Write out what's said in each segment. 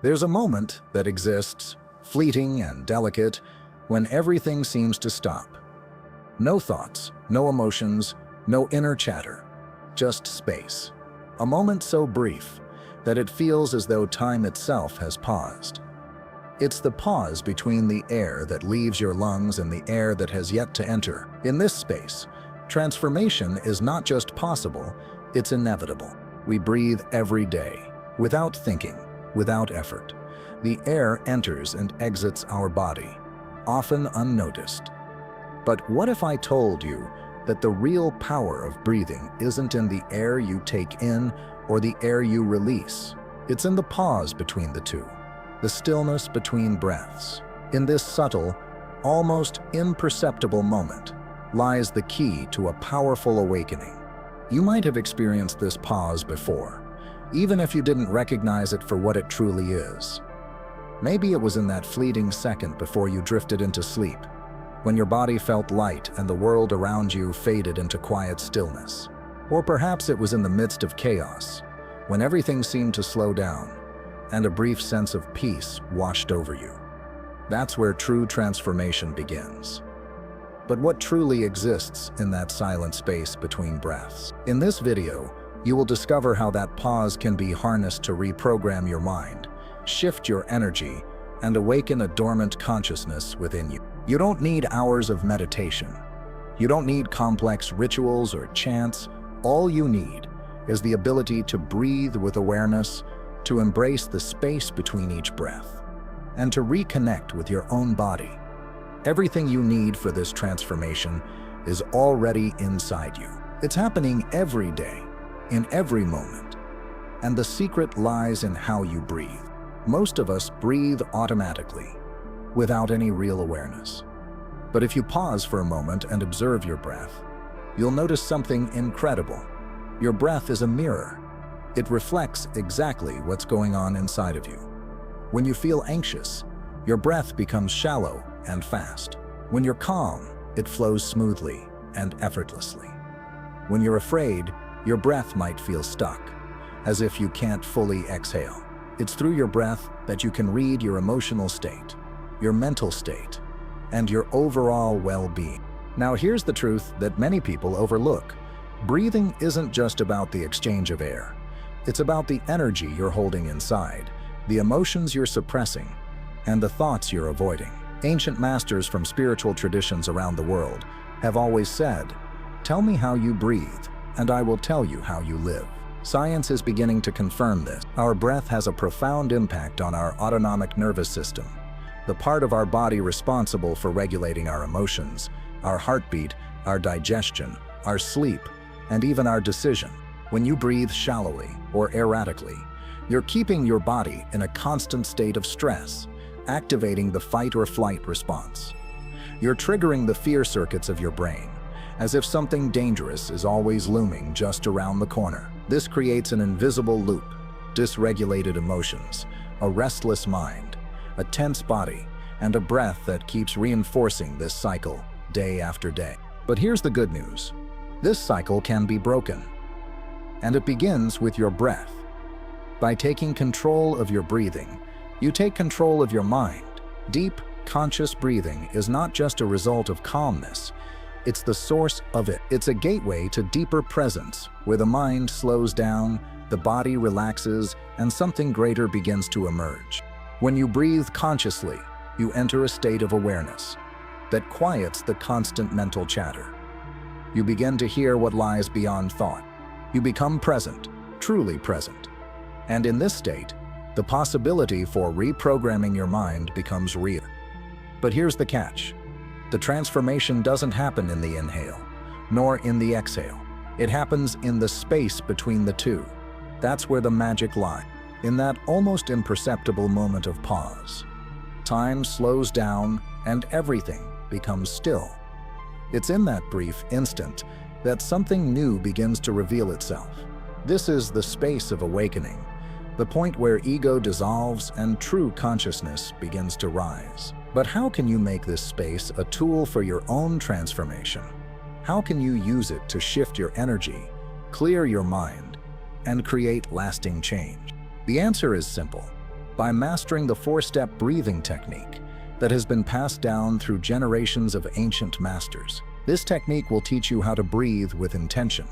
There's a moment that exists, fleeting and delicate, when everything seems to stop. No thoughts, no emotions, no inner chatter, just space. A moment so brief that it feels as though time itself has paused. It's the pause between the air that leaves your lungs and the air that has yet to enter. In this space, transformation is not just possible, it's inevitable. We breathe every day, without thinking, without effort. The air enters and exits our body, often unnoticed. But what if I told you that the real power of breathing isn't in the air you take in or the air you release? It's in the pause between the two, the stillness between breaths. In this subtle, almost imperceptible moment lies the key to a powerful awakening. You might have experienced this pause before, even if you didn't recognize it for what it truly is. Maybe it was in that fleeting second before you drifted into sleep, when your body felt light and the world around you faded into quiet stillness. Or perhaps it was in the midst of chaos, when everything seemed to slow down and a brief sense of peace washed over you. That's where true transformation begins. But what truly exists in that silent space between breaths? In this video, you will discover how that pause can be harnessed to reprogram your mind, shift your energy, and awaken a dormant consciousness within you. You don't need hours of meditation. You don't need complex rituals or chants. All you need is the ability to breathe with awareness, to embrace the space between each breath, and to reconnect with your own body. Everything you need for this transformation is already inside you. It's happening every day, in every moment. And the secret lies in how you breathe. Most of us breathe automatically, without any real awareness. But if you pause for a moment and observe your breath, you'll notice something incredible. Your breath is a mirror. It reflects exactly what's going on inside of you. When you feel anxious, your breath becomes shallow and fast. When you're calm, it flows smoothly and effortlessly. When you're afraid, your breath might feel stuck, as if you can't fully exhale. It's through your breath that you can read your emotional state, your mental state, and your overall well-being. Now here's the truth that many people overlook. Breathing isn't just about the exchange of air. It's about the energy you're holding inside, the emotions you're suppressing, and the thoughts you're avoiding. Ancient masters from spiritual traditions around the world have always said, "Tell me how you breathe, and I will tell you how you live." Science is beginning to confirm this. Our breath has a profound impact on our autonomic nervous system, the part of our body responsible for regulating our emotions, our heartbeat, our digestion, our sleep, and even our decision. When you breathe shallowly or erratically, you're keeping your body in a constant state of stress, activating the fight or flight response. You're triggering the fear circuits of your brain, as if something dangerous is always looming just around the corner. This creates an invisible loop, dysregulated emotions, a restless mind, a tense body, and a breath that keeps reinforcing this cycle day after day. But here's the good news. This cycle can be broken. And it begins with your breath. By taking control of your breathing, you take control of your mind. Deep, conscious breathing is not just a result of calmness, it's the source of it. It's a gateway to deeper presence, where the mind slows down, the body relaxes, and something greater begins to emerge. When you breathe consciously, you enter a state of awareness that quiets the constant mental chatter. You begin to hear what lies beyond thought. You become present, truly present. And in this state, the possibility for reprogramming your mind becomes real. But here's the catch. The transformation doesn't happen in the inhale, nor in the exhale. It happens in the space between the two. That's where the magic lies, in that almost imperceptible moment of pause. Time slows down and everything becomes still. It's in that brief instant that something new begins to reveal itself. This is the space of awakening, the point where ego dissolves and true consciousness begins to rise. But how can you make this space a tool for your own transformation? How can you use it to shift your energy, clear your mind, and create lasting change? The answer is simple. By mastering the four-step breathing technique that has been passed down through generations of ancient masters, this technique will teach you how to breathe with intention,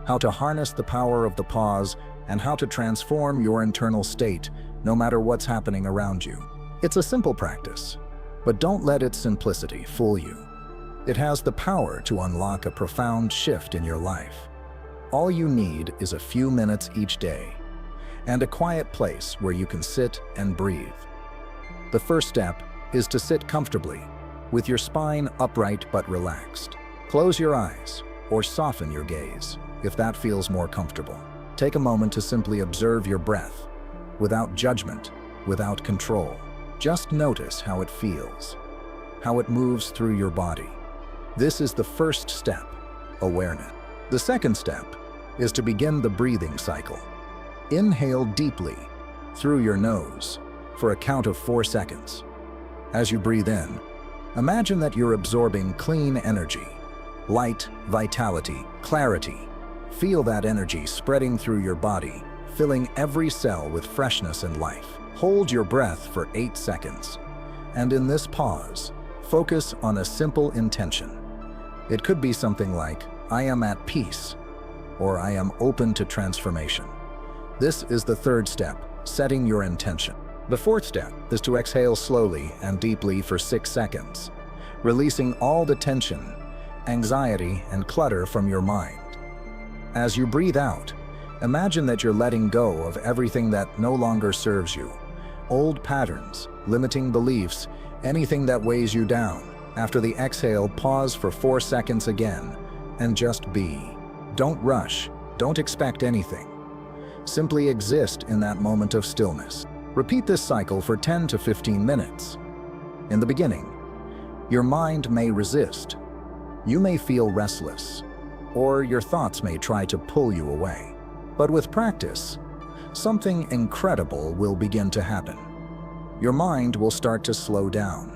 how to harness the power of the pause, and how to transform your internal state no matter what's happening around you. It's a simple practice, but don't let its simplicity fool you. It has the power to unlock a profound shift in your life. All you need is a few minutes each day and a quiet place where you can sit and breathe. The first step is to sit comfortably, with your spine upright but relaxed. Close your eyes or soften your gaze if that feels more comfortable. Take a moment to simply observe your breath, without judgment, without control. Just notice how it feels, how it moves through your body. This is the first step, awareness. The second step is to begin the breathing cycle. Inhale deeply through your nose for a count of 4 seconds. As you breathe in, imagine that you're absorbing clean energy, light, vitality, clarity. Feel that energy spreading through your body, filling every cell with freshness and life. Hold your breath for 8 seconds, and in this pause, focus on a simple intention. It could be something like, "I am at peace," or "I am open to transformation." This is the third step, setting your intention. The fourth step is to exhale slowly and deeply for 6 seconds, releasing all the tension, anxiety, and clutter from your mind. As you breathe out, imagine that you're letting go of everything that no longer serves you. Old patterns, limiting beliefs, anything that weighs you down. After the exhale, pause for 4 seconds again, and just be. Don't rush, don't expect anything. Simply exist in that moment of stillness. Repeat this cycle for 10 to 15 minutes. In the beginning, your mind may resist. You may feel restless, or your thoughts may try to pull you away. But with practice, something incredible will begin to happen. Your mind will start to slow down.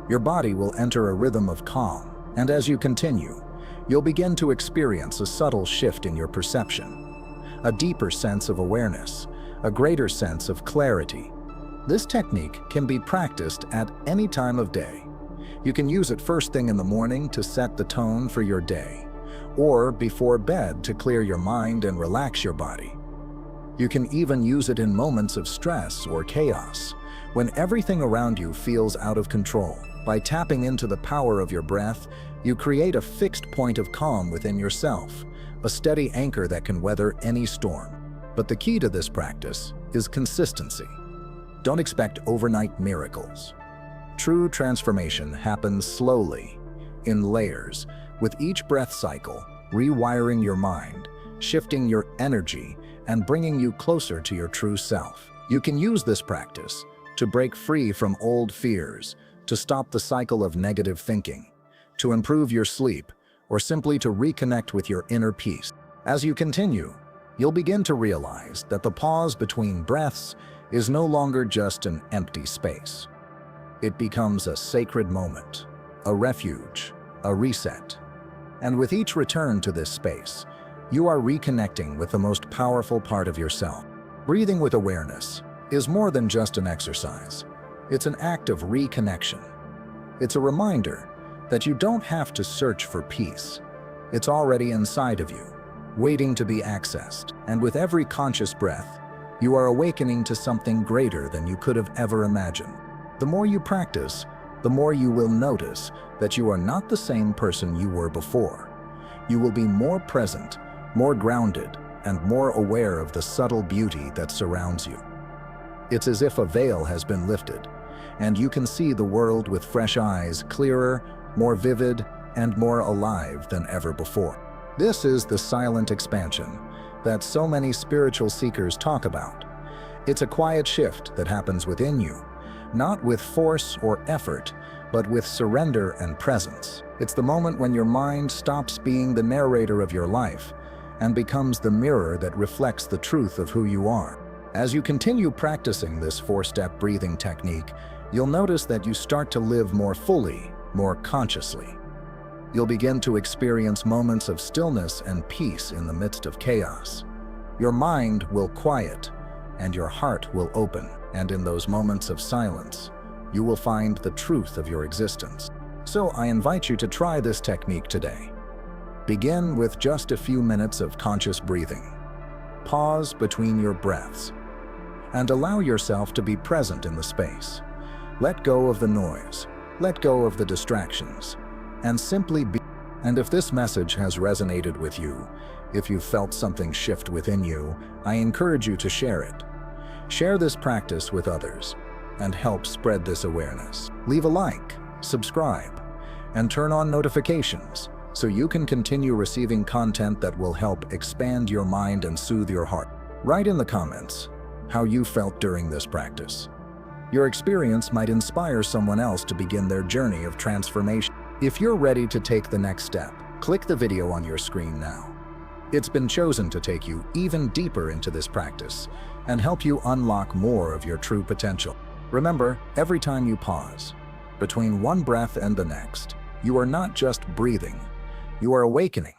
Your body will enter a rhythm of calm, and as you continue, you'll begin to experience a subtle shift in your perception, a deeper sense of awareness, a greater sense of clarity. This technique can be practiced at any time of day. You can use it first thing in the morning to set the tone for your day, or before bed to clear your mind and relax your body. You can even use it in moments of stress or chaos, when everything around you feels out of control. By tapping into the power of your breath, you create a fixed point of calm within yourself, a steady anchor that can weather any storm. But the key to this practice is consistency. Don't expect overnight miracles. True transformation happens slowly, in layers, with each breath cycle, rewiring your mind, shifting your energy, and bringing you closer to your true self. You can use this practice to break free from old fears, to stop the cycle of negative thinking, to improve your sleep, or simply to reconnect with your inner peace. As you continue, you'll begin to realize that the pause between breaths is no longer just an empty space. It becomes a sacred moment, a refuge, a reset. And with each return to this space, you are reconnecting with the most powerful part of yourself. Breathing with awareness is more than just an exercise. It's an act of reconnection. It's a reminder that you don't have to search for peace. It's already inside of you, waiting to be accessed. And with every conscious breath, you are awakening to something greater than you could have ever imagined. The more you practice, the more you will notice that you are not the same person you were before. You will be more present, more grounded, and more aware of the subtle beauty that surrounds you. It's as if a veil has been lifted, and you can see the world with fresh eyes, clearer, more vivid, and more alive than ever before. This is the silent expansion that so many spiritual seekers talk about. It's a quiet shift that happens within you, not with force or effort, but with surrender and presence. It's the moment when your mind stops being the narrator of your life and becomes the mirror that reflects the truth of who you are. As you continue practicing this four-step breathing technique, you'll notice that you start to live more fully, more consciously. You'll begin to experience moments of stillness and peace in the midst of chaos. Your mind will quiet, and your heart will open. And in those moments of silence, you will find the truth of your existence. So I invite you to try this technique today. Begin with just a few minutes of conscious breathing. Pause between your breaths and allow yourself to be present in the space. Let go of the noise, let go of the distractions, and simply be. And if this message has resonated with you, if you felt something shift within you, I encourage you to share it. Share this practice with others and help spread this awareness. Leave a like, subscribe, and turn on notifications so you can continue receiving content that will help expand your mind and soothe your heart. Write in the comments how you felt during this practice. Your experience might inspire someone else to begin their journey of transformation. If you're ready to take the next step, click the video on your screen now. It's been chosen to take you even deeper into this practice and help you unlock more of your true potential. Remember, every time you pause, between one breath and the next, you are not just breathing, you are awakening.